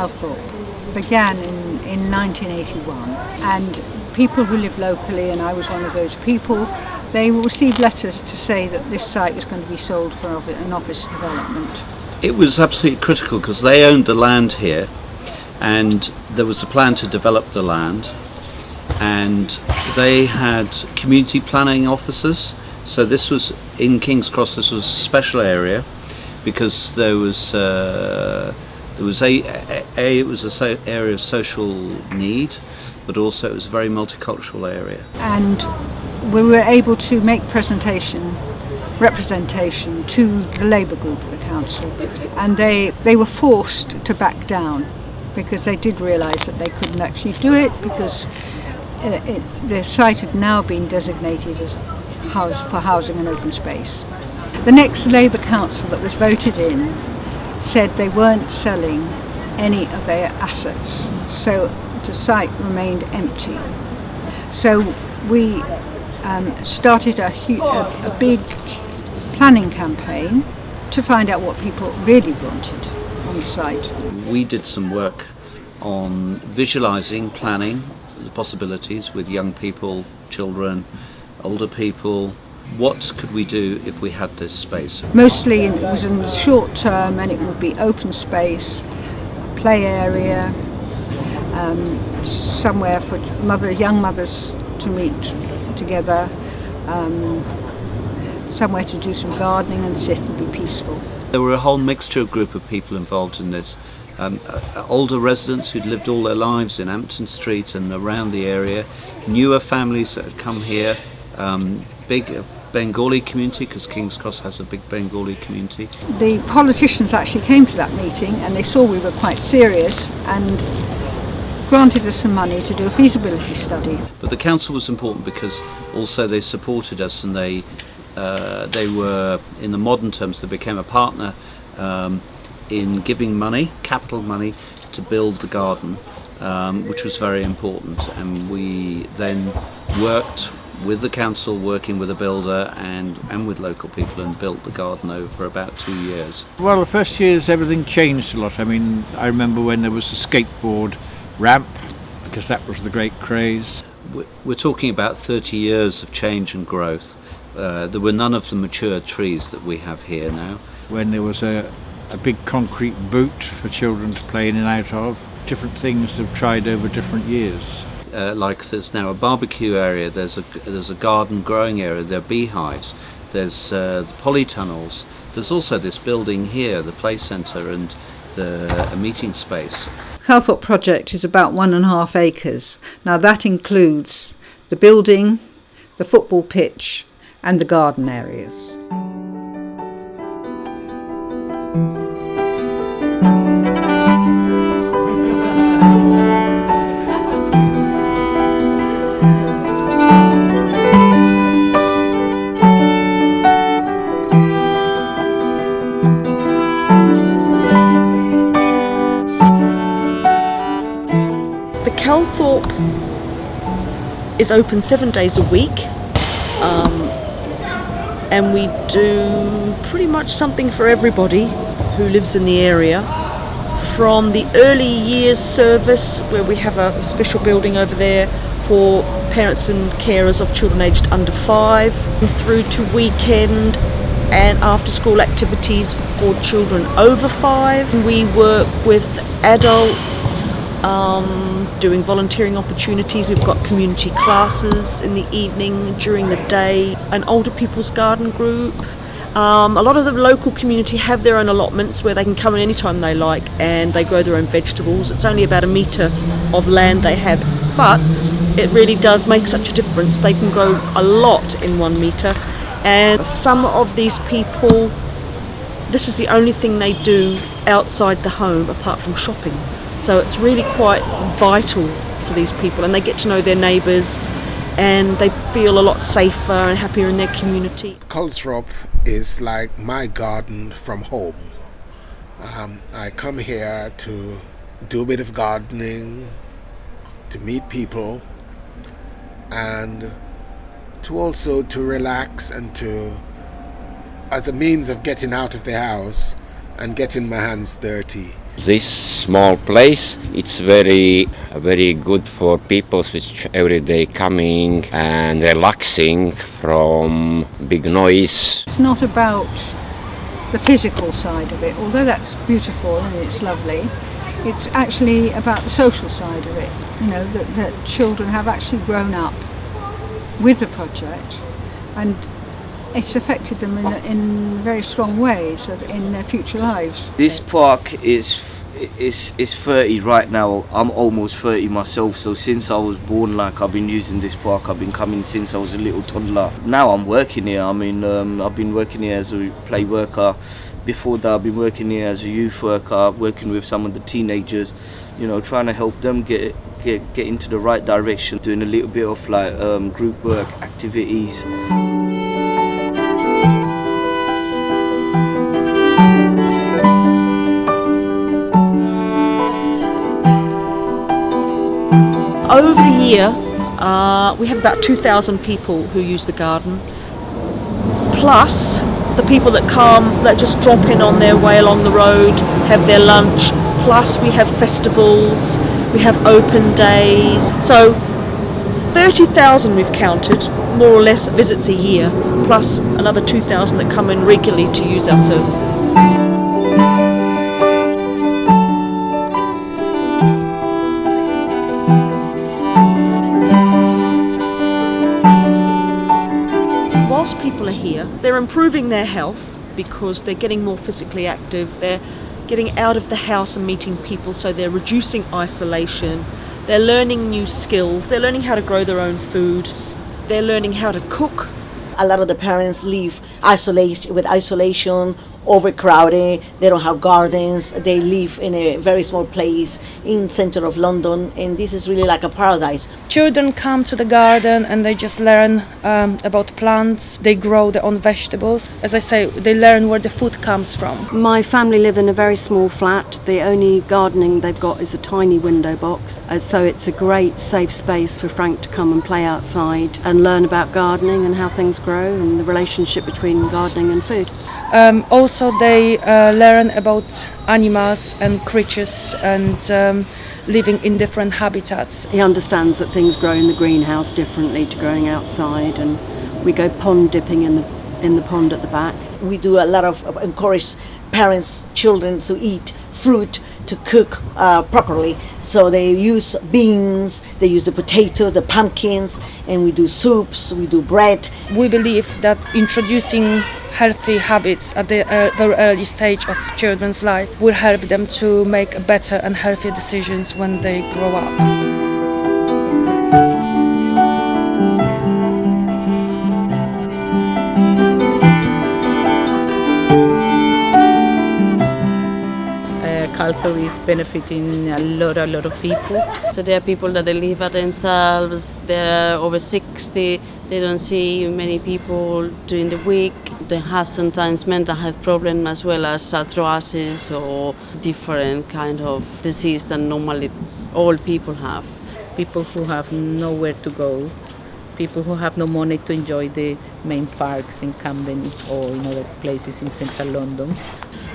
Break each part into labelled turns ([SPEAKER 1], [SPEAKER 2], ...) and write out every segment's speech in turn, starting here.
[SPEAKER 1] Calthorpe began in 1981, and people who live locally, and I was one of those people, they received letters to say that this site was going to be sold for an office development.
[SPEAKER 2] It was absolutely critical because they owned the land here, and there was a plan to develop the land, and they had community planning officers. So this was in King's Cross. This was a special area because there was a area of social need, but also it was a very multicultural area.
[SPEAKER 1] And we were able to make representation to the Labour group at the council, and they were forced to back down because they did realise that they couldn't actually do it because the site had now been designated as for housing and open space. The next Labour council that was voted in said they weren't selling any of their assets, so the site remained empty. So we started a big planning campaign to find out what people really wanted on the site.
[SPEAKER 2] We did some work on visualising, planning the possibilities with young people, children, older people. What could we do if we had this space?
[SPEAKER 1] Mostly it was in the short term, and it would be open space, a play area, somewhere for young mothers to meet together, somewhere to do some gardening and sit and be peaceful.
[SPEAKER 2] There were a whole mixture group of people involved in this. Older residents who'd lived all their lives in Hampton Street and around the area, newer families that had come here, big Bengali community, because King's Cross has a big Bengali community.
[SPEAKER 1] The politicians actually came to that meeting and they saw we were quite serious and granted us some money to do a feasibility study.
[SPEAKER 2] But the council was important because also they supported us, and they were, in the modern terms, they became a partner in giving money, capital money, to build the garden, which was very important. And we then worked with the council, working with a builder and with local people, and built the garden over about 2 years.
[SPEAKER 3] Well, the first years everything changed a lot. I mean, I remember when there was a skateboard ramp, because that was the great craze.
[SPEAKER 2] We're talking about 30 years of change and growth. There were none of the mature trees that we have here now.
[SPEAKER 3] When there was a big concrete boot for children to play in and out of, different things they've tried over different years.
[SPEAKER 2] Like there's now a barbecue area, there's a garden growing area, there are beehives, there's the polytunnels, there's also this building here, the play centre, and a meeting space.
[SPEAKER 1] Calthorpe Project is about 1.5 acres. Now that includes the building, the football pitch and the garden areas.
[SPEAKER 4] Calthorpe is open 7 days a week, and we do pretty much something for everybody who lives in the area, from the early years service, where we have a special building over there for parents and carers of children aged under 5, through to weekend and after school activities for children over 5. We work with adults doing volunteering opportunities. We've got community classes in the evening, during the day, an older people's garden group. A lot of the local community have their own allotments where they can come in any time they like, and they grow their own vegetables. It's only about 1 metre of land they have, but it really does make such a difference. They can grow a lot in 1 metre, and some of these people, this is the only thing they do outside the home apart from shopping. So it's really quite vital for these people, and they get to know their neighbours, and they feel a lot safer and happier in their community.
[SPEAKER 5] Calthorpe is like my garden from home. I come here to do a bit of gardening, to meet people, and to also to relax, and to, as a means of getting out of the house and getting my hands dirty.
[SPEAKER 6] This small place, it's very good for people which every day coming and relaxing from big noise.
[SPEAKER 1] It's not about the physical side of it, although that's beautiful and it's lovely. It's actually about the social side of it, you know, that children have actually grown up with the project, and it's affected them in very strong ways in their future lives.
[SPEAKER 7] This park is 30 right now. I'm almost 30 myself, so since I was born, like, I've been using this park. I've been coming since I was a little toddler. Now I'm working here. I mean, I've been working here as a play worker. Before that, I've been working here as a youth worker, working with some of the teenagers, you know, trying to help them get into the right direction, doing a little bit of like group work activities.
[SPEAKER 4] Over the year, we have about 2,000 people who use the garden, plus the people that come, that just drop in on their way along the road, have their lunch, plus we have festivals, we have open days. So 30,000 we've counted, more or less, visits a year, plus another 2,000 that come in regularly to use our services. Whilst people are here, they're improving their health because they're getting more physically active, they're getting out of the house and meeting people, so they're reducing isolation, they're learning new skills, they're learning how to grow their own food, they're learning how to cook.
[SPEAKER 8] A lot of the parents live isolation, overcrowded, they don't have gardens, they live in a very small place in center of London, and this is really like a paradise.
[SPEAKER 9] Children come to the garden and they just learn about plants, they grow their own vegetables. As I say, they learn where the food comes from.
[SPEAKER 10] My family live in a very small flat. The only gardening they've got is a tiny window box, so it's a great safe space for Frank to come and play outside and learn about gardening and how things grow and the relationship between gardening and food.
[SPEAKER 9] Also they learn about animals and creatures and living in different habitats.
[SPEAKER 10] He understands that things grow in the greenhouse differently to growing outside, and we go pond dipping in the pond at the back.
[SPEAKER 8] We do a lot of encourage parents, children to eat fruit, to cook properly. So they use beans, they use the potatoes, the pumpkins, and we do soups, we do bread.
[SPEAKER 9] We believe that introducing healthy habits at the very early stage of children's life will help them to make better and healthier decisions when they grow up.
[SPEAKER 11] Calthorpe is benefiting a lot of people.
[SPEAKER 12] So there are people that they live by themselves, they're over 60, they don't see many people during the week. They have sometimes mental health problems as well as arthritis or different kind of disease that normally all people have.
[SPEAKER 11] People who have nowhere to go, people who have no money to enjoy the main parks in Camden or in other places in central London.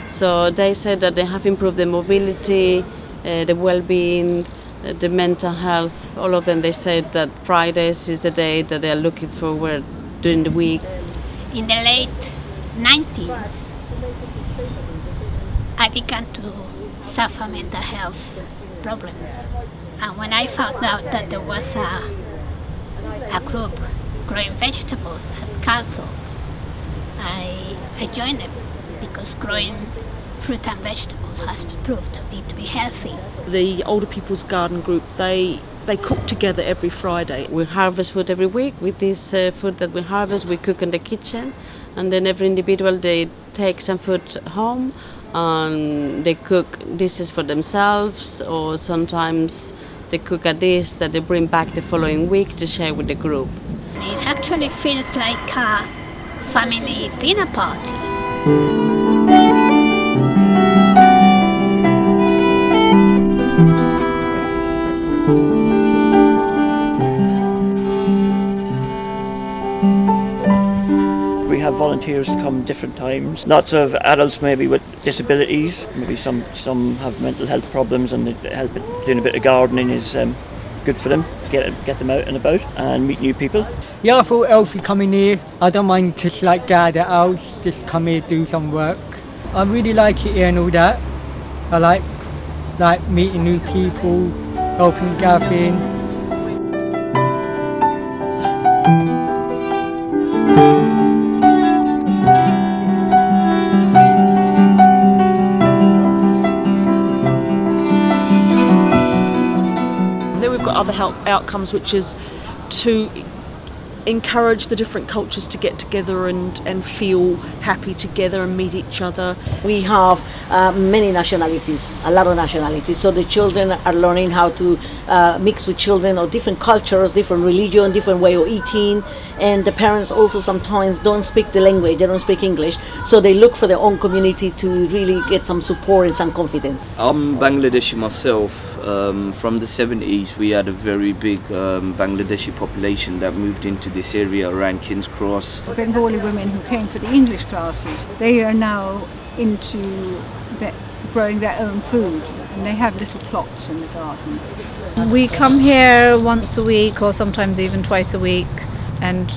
[SPEAKER 12] So they said that they have improved the mobility, the well-being, the mental health. All of them, they said that Fridays is the day that they are looking forward during the week.
[SPEAKER 13] In the late 90s, I began to suffer mental health problems. And when I found out that there was a group growing vegetables at Calthorpe, I joined them because growing fruit and vegetables has proved to be healthy.
[SPEAKER 4] The older people's garden group, they cook together every Friday.
[SPEAKER 12] We harvest food every week. With this food that we harvest, we cook in the kitchen, and then every individual, they take some food home and they cook dishes for themselves, or sometimes they cook a dish that they bring back the following week to share with the group.
[SPEAKER 13] It actually feels like a family dinner party.
[SPEAKER 7] We have
[SPEAKER 14] volunteers come different times. Lots of adults maybe with disabilities, maybe some have mental health problems, and doing a bit of gardening is good for them to get them out and about and meet new people.
[SPEAKER 15] Yeah, I thought Elfie coming here. I don't mind just like get out of the house, just come here, do some work. I really like it here and all that. I like meeting new people, helping gathering.
[SPEAKER 4] Then we've got other outcomes, which is to encourage the different cultures to get together and feel happy together and meet each other.
[SPEAKER 8] We have many nationalities, a lot of nationalities, so the children are learning how to mix with children of different cultures, different religion, different way of eating, and the parents also sometimes don't speak the language, they don't speak English, so they look for their own community to really get some support and some confidence.
[SPEAKER 7] I'm Bangladeshi myself. From the 70s we had a very big Bangladeshi population that moved into this area around King's Cross.
[SPEAKER 1] Bengali women who came for the English classes, they are now into growing their own food, and they have little plots in the garden.
[SPEAKER 16] We come here once a week or sometimes even twice a week and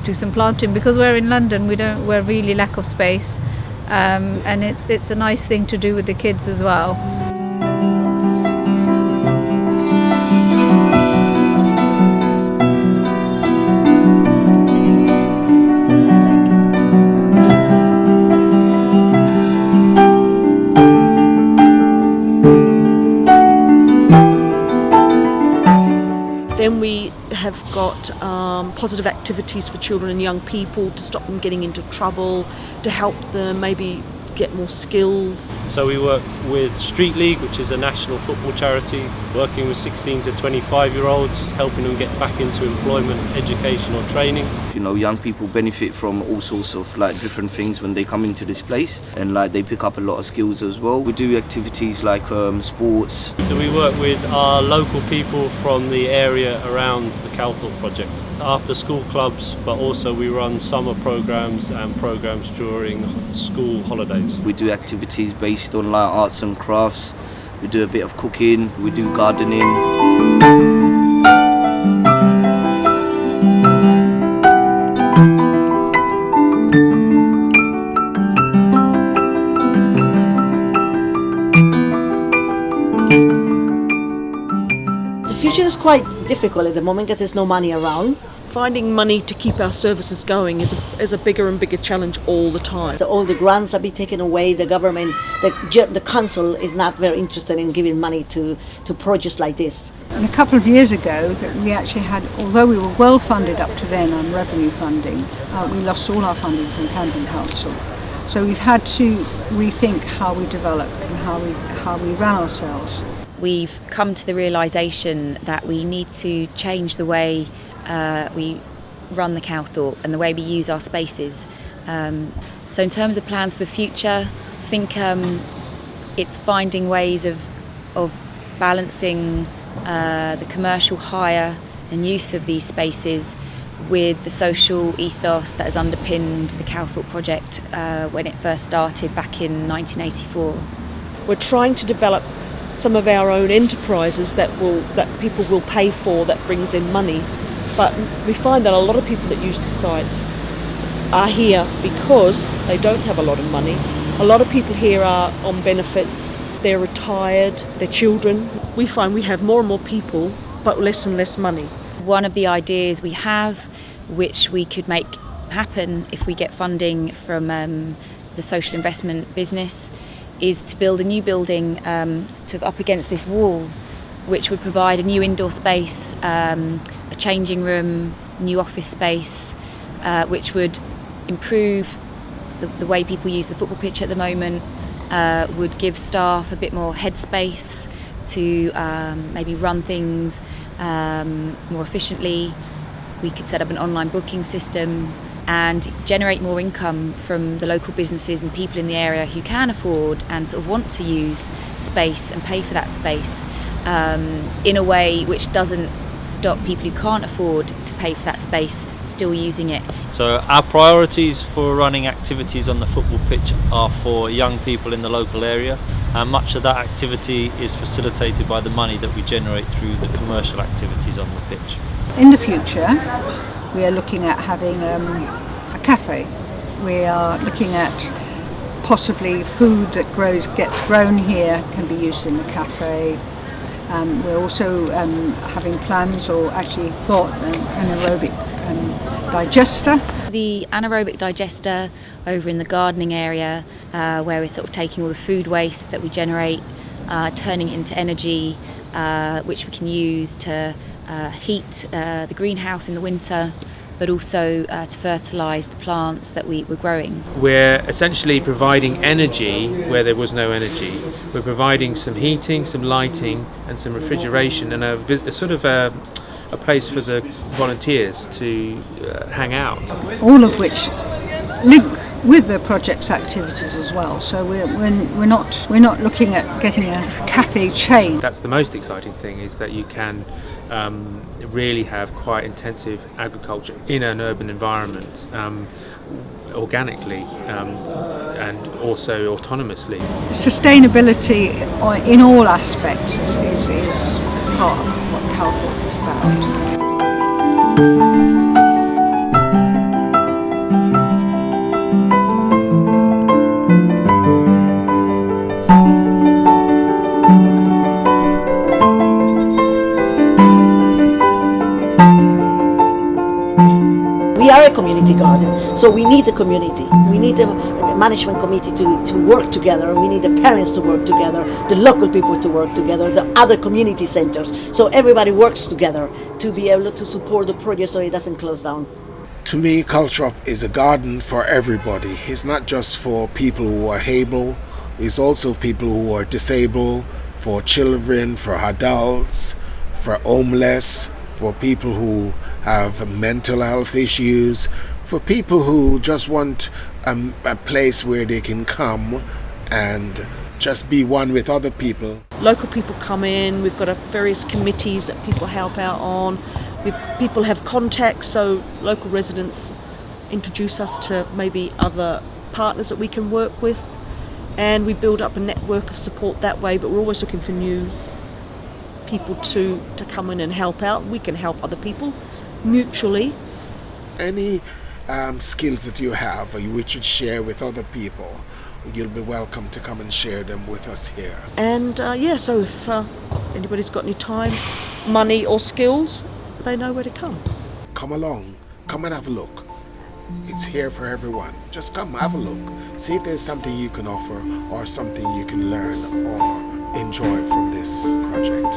[SPEAKER 16] do some planting, because we're in London, we're really lack of space, and it's a nice thing to do with the kids as well.
[SPEAKER 4] Then we have got positive activities for children and young people to stop them getting into trouble, to help them maybe get more skills.
[SPEAKER 17] So we work with Street League, which is a national football charity, working with 16 to 25-year-olds, helping them get back into employment, education or training.
[SPEAKER 7] You know, young people benefit from all sorts of different things when they come into this place, and they pick up a lot of skills as well. We do activities like sports.
[SPEAKER 17] We work with our local people from the area around the Calthorpe Project, after school clubs, but also we run summer programs and programs during school holidays.
[SPEAKER 7] We do activities based on arts and crafts. We do a bit of cooking, we do gardening.
[SPEAKER 8] The future is quite difficult at the moment because there's no money around.
[SPEAKER 4] Finding money to keep our services going is a bigger and bigger challenge all the time.
[SPEAKER 8] So all the grants have been taken away. The government, the council is not very interested in giving money to projects like this.
[SPEAKER 1] And a couple of years ago, that we actually had, although we were well funded up to then on revenue funding, we lost all our funding from Camden Council. So we've had to rethink how we develop and how we run ourselves.
[SPEAKER 18] We've come to the realisation that we need to change the way we run the Calthorpe and the way we use our spaces. So in terms of plans for the future, I think it's finding ways of balancing the commercial hire and use of these spaces with the social ethos that has underpinned the Calthorpe Project when it first started back in 1984.
[SPEAKER 4] We're trying to develop some of our own enterprises that people will pay for, that brings in money. But we find that a lot of people that use the site are here because they don't have a lot of money. A lot of people here are on benefits, they're retired, they're children. We find we have more and more people, but less and less money.
[SPEAKER 18] One of the ideas we have, which we could make happen if we get funding from the social investment business, is to build a new building sort of up against this wall, which would provide a new indoor space, a changing room, new office space, which would improve the way people use the football pitch at the moment, would give staff a bit more headspace to maybe run things more efficiently. We could set up an online booking system and generate more income from the local businesses and people in the area who can afford and sort of want to use space and pay for that space in a way which doesn't stop people who can't afford to pay for that space still using it.
[SPEAKER 19] So our priorities for running activities on the football pitch are for young people in the local area, and much of that activity is facilitated by the money that we generate through the commercial activities on the pitch.
[SPEAKER 1] In the future, we are looking at having a cafe. We are looking at possibly food that gets grown here can be used in the cafe. We're also having plans, or actually bought an anaerobic digester.
[SPEAKER 18] The anaerobic digester over in the gardening area, where we're sort of taking all the food waste that we generate, turning it into energy, which we can use to heat the greenhouse in the winter, but also to fertilise the plants that we're growing.
[SPEAKER 20] We're essentially providing energy where there was no energy. We're providing some heating, some lighting and some refrigeration, and a sort of a place for the volunteers to hang out.
[SPEAKER 1] All of which link with the project's activities as well. So we're not looking at getting a cafe chain.
[SPEAKER 20] That's the most exciting thing, is that you can really have quite intensive agriculture in an urban environment, organically and also autonomously.
[SPEAKER 1] Sustainability in all aspects is part of what Calthorpe is about.
[SPEAKER 8] We are a community garden, so we need the community. We need the management committee to work together. We need the parents to work together, the local people to work together, the other community centers. So everybody works together to be able to support the project so it doesn't close down.
[SPEAKER 5] To me, Calthorpe is a garden for everybody. It's not just for people who are able, it's also people who are disabled, for children, for adults, for homeless, for people who have mental health issues, for people who just want a place where they can come and just be one with other people.
[SPEAKER 4] Local people come in, we've got various committees that people help out on. People have contacts, so local residents introduce us to maybe other partners that we can work with, and we build up a network of support that way, but we're always looking for new people to come in and help out. We can help other people mutually.
[SPEAKER 5] Any skills that you have or which you share with other people, you'll be welcome to come and share them with us here.
[SPEAKER 4] And so if anybody's got any time, money or skills, they know where to come.
[SPEAKER 5] Come along, come and have a look. It's here for everyone. Just come, have a look. See if there's something you can offer or something you can learn or enjoy from this project.